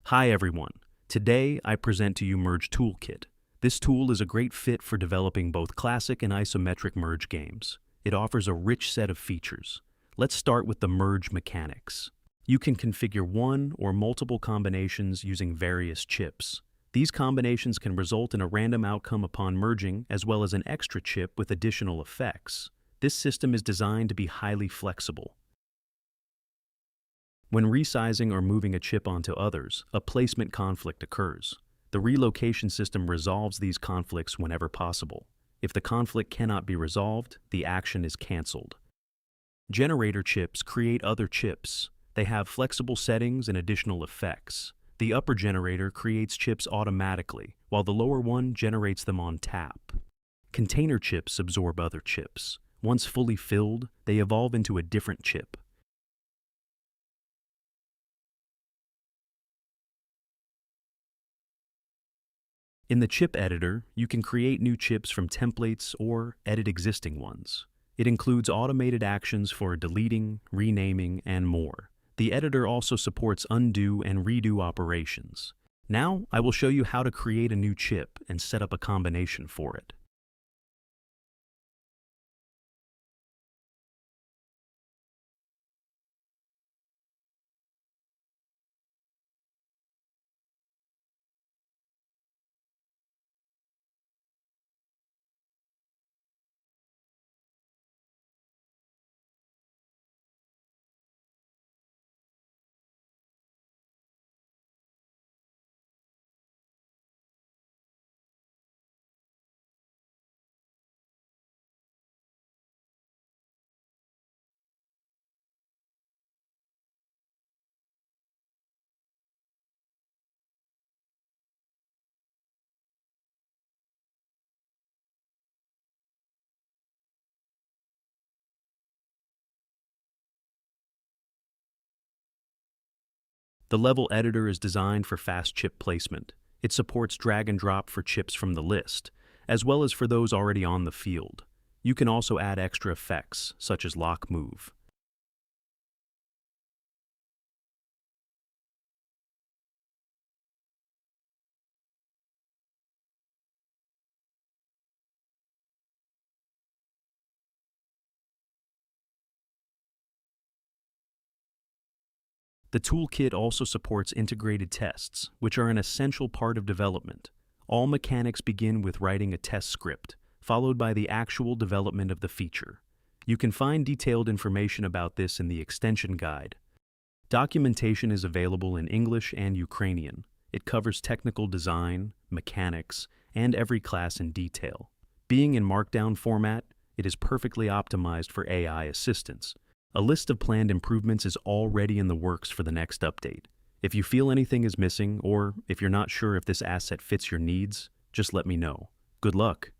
Hi everyone. Today I present to you Merge Toolkit. This tool is a great fit for developing both classic and isometric merge games. It offers a rich set of features. Let's start with the merge mechanics. You can configure one or multiple combinations using various chips. These combinations can result in a random outcome upon merging, as well as an extra chip with additional effects. This system is designed to be highly flexible. When resizing or moving a chip onto others, a placement conflict occurs. The relocation system resolves these conflicts whenever possible. If the conflict cannot be resolved, the action is canceled. Generator chips create other chips. They have flexible settings and additional effects. The upper generator creates chips automatically, while the lower one generates them on tap. Container chips absorb other chips. Once fully filled, they evolve into a different chip. In the chip editor, you can create new chips from templates or edit existing ones. It includes automated actions for deleting, renaming, and more. The editor also supports undo and redo operations. Now, I will show you how to create a new chip and set up a combination for it. The level editor is designed for fast chip placement. It supports drag and drop for chips from the list, as well as for those already on the field. You can also add extra effects, such as lock move. The toolkit also supports integrated tests, which are an essential part of development. All mechanics begin with writing a test script, followed by the actual development of the feature. You can find detailed information about this in the extension guide. Documentation is available in English and Ukrainian. It covers technical design, mechanics, and every class in detail. Being in Markdown format, it is perfectly optimized for AI assistance. A list of planned improvements is already in the works for the next update. If you feel anything is missing, or if you're not sure if this asset fits your needs, just let me know. Good luck!